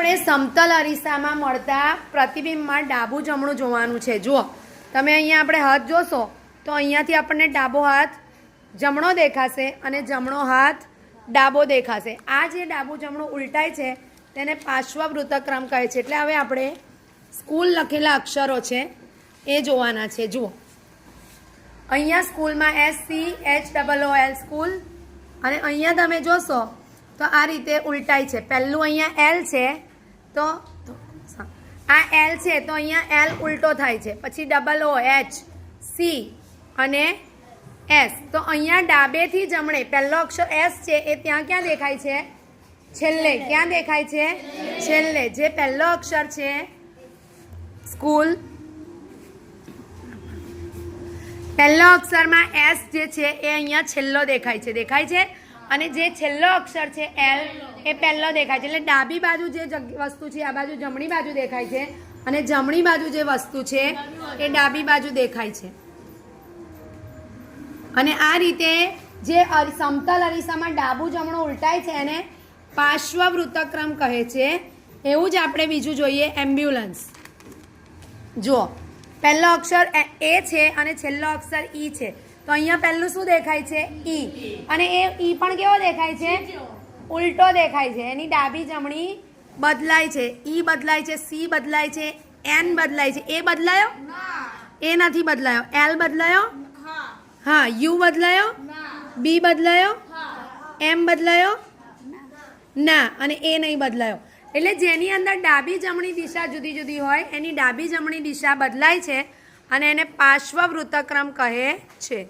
આપણે સમતલ અરીસામાં મળતા પ્રતિબિંબમાં ડાબું જમણું જોવાનું છે। જુઓ તમે અહીંયા આપણે હાથ જોશો તો અહીંયાથી આપણને ડાબો હાથ જમણો દેખાશે અને જમણો હાથ ડાબો દેખાશે। આ જે ડાબું જમણું ઉલટાય છે તેને પાર્શ્વવૃત્તક્રમ કહે છે। એટલે હવે આપણે સ્કૂલ લખેલા અક્ષરો છે એ જોવાના છે। જુઓ અહીંયા સ્કૂલમાં SCHOOL સ્કૂલ અને અહીંયા તમે જોશો તો આ રીતે ઉલટાય છે। પહેલું અહીંયા L છે તો આ L છે તો અહીંયા L ઉલટો થાય છે, પછી OOH C અને S તો અહીંયા ડાબેથી જમણે પહેલો અક્ષર S છે એ ત્યાં ક્યાં દેખાય છે? છેલ્લે। ક્યાં દેખાય છે? છેલ્લે। જે પહેલો અક્ષર છે સ્કૂલ, પહેલો અક્ષરમાં S જે છે એ અહીંયા છેલ્લો દેખાય છે, દેખાય છે। અને જે છેલ્લો અક્ષર છે L એ પહેલો દેખાય છે। એટલે ડાબી બાજુ જે વસ્તુ છે આ બાજુ જમણી બાજુ દેખાય છે અને જમણી બાજુ જે વસ્તુ છે એ ડાબી બાજુ દેખાય છે। અને આ રીતે જે સમતલ અરીસામાં ડાબું જમણું ઉલટાય છે એને પાર્શ્વવૃત્તક્રમ કહે છે। એવું જ આપણે બીજું જોઈએ એમ્બ્યુલન્સ। જુઓ પહેલો અક્ષર એ છે અને છેલ્લો અક્ષર ઈ છે તો અહીંયા પહેલું શું દેખાય છે? ઈ। અને એ ઈ પણ કેવો દેખાય છે? ઉલટો દેખાય છે। એની ડાબી જમણી બદલાય છે। ઈ બદલાય છે, સી બદલાય છે, એન બદલાય છે। એ બદલાયો? એ નથી બદલાયો। એલ બદલાયો? હા। યુ બદલાયો? બી બદલાયો? એમ બદલાયો? ના। અને એ નહીં બદલાયો। એટલે જેની અંદર ડાબી જમણી દિશા જુદી જુદી હોય એની ડાબી જમણી દિશા બદલાય છે અને એને પાર્શ્વવૃત્તક્રમ કહે છે।